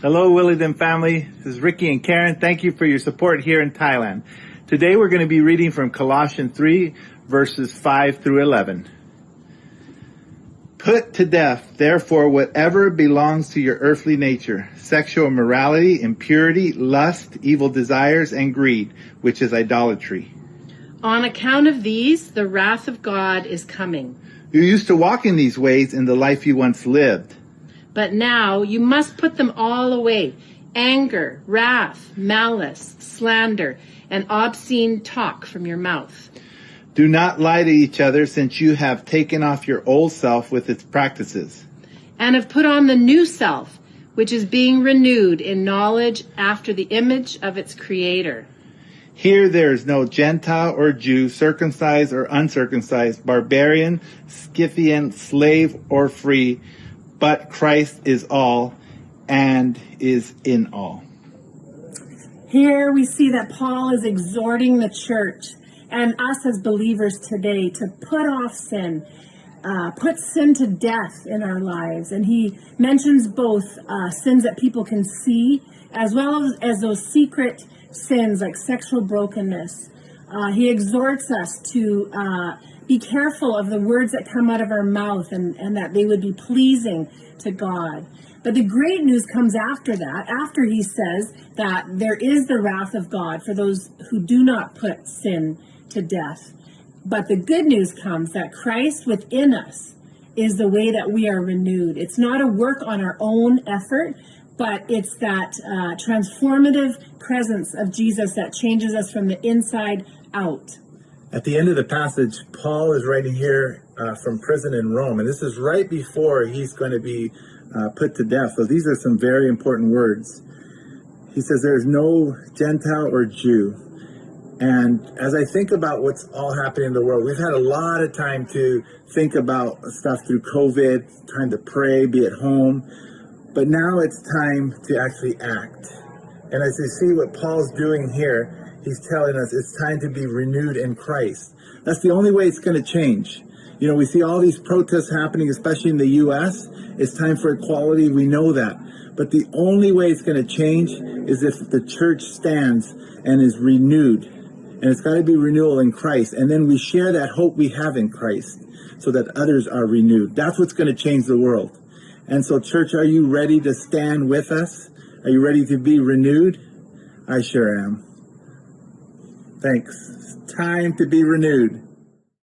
Hello, Williden family. This is Ricky and Karen. Thank you for your support here in Thailand. Today we're going to be reading from Colossians 3, verses 5 through 11. Put to death, therefore, whatever belongs to your earthly nature, sexual immorality, impurity, lust, evil desires, and greed, which is idolatry. On account of these, the wrath of God is coming. You used to walk in these ways in the life you once lived. But now you must put them all away: anger, wrath, malice, slander, and obscene talk from your mouth. Do not lie to each other, since you have taken off your old self with its practices, And have put on the new self, which is being renewed in knowledge after the image of its creator. Here there is no Gentile or Jew, circumcised or uncircumcised, barbarian, Scythian, slave or free, but Christ is all and is in all. Here we see that Paul is exhorting the church and us as believers today to put off sin, put sin to death in our lives. And he mentions both sins that people can see as well as those secret sins like sexual brokenness. He exhorts us to be careful of the words that come out of our mouth and that they would be pleasing to God. But the great news comes after that, after he says that there is the wrath of God for those who do not put sin to death. But the good news comes that Christ within us is the way that we are renewed. It's not a work on our own effort, but it's that transformative presence of Jesus that changes us from the inside out. At the end of the passage, Paul is writing here from prison in Rome, and this is right before he's going to be put to death. So these are some very important words. He says there is no Gentile or Jew. And as I think about what's all happening in the world, we've had a lot of time to think about stuff through COVID, time to pray, be at home. But now it's time to actually act. And as you see what Paul's doing here, he's telling us it's time to be renewed in Christ. That's the only way it's going to change. You know, we see all these protests happening, especially in the U.S. It's time for equality. We know that. But the only way it's going to change is if the church stands and is renewed. And it's got to be renewal in Christ. And then we share that hope we have in Christ so that others are renewed. That's what's going to change the world. And so, church, are you ready to stand with us? Are you ready to be renewed? I sure am. Thanks. It's time to be renewed.